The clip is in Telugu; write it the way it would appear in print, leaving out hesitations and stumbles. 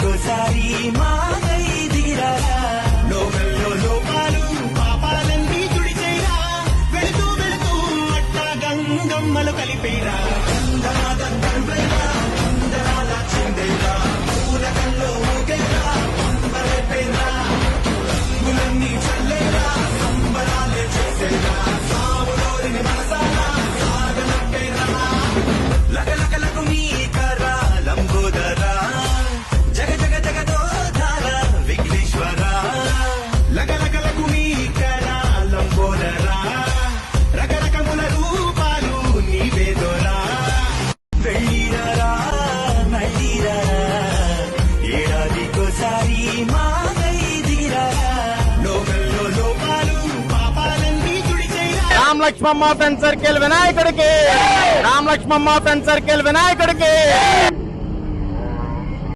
ఏడాదికోసారి మాకై దిగిరారా లోకల్లో లోపాలు పాపాలన్నీ తుడిచేరా వెళుతూ వెళుతూ అట్టా గంగమ్మలు కలిపేరా అందరాల చిందేరా పూలకల్లో ఊగేరా పంపలేపేరా రంగులన్నీ చల్లేరా సంబరాలే చేసేరా సావులోని మనసారా సాగనంపేరా లగలగలకు నీ కరా లంబోదరా జగ జగ జగదోధార విఘ్నేశ్వర లగలగలకు నీ కరా లంబోదరా రకరకముల రూపాలు నీవేదోరా వెళ్ళిరారా మళ్ళీరా ఏడాదికోసారి మాకై దిగిరారా లోకల్లో లోపాలు పాపాలన్నీ తుడిచేరా రామ్ లక్ష్మమ్మ ఫ్రెండ్ సర్కిల్ వినాయకుడికి రామ్ లక్ష్మమ్మ ఫ్రెండ్ సర్కిల్ వినాయకుడికి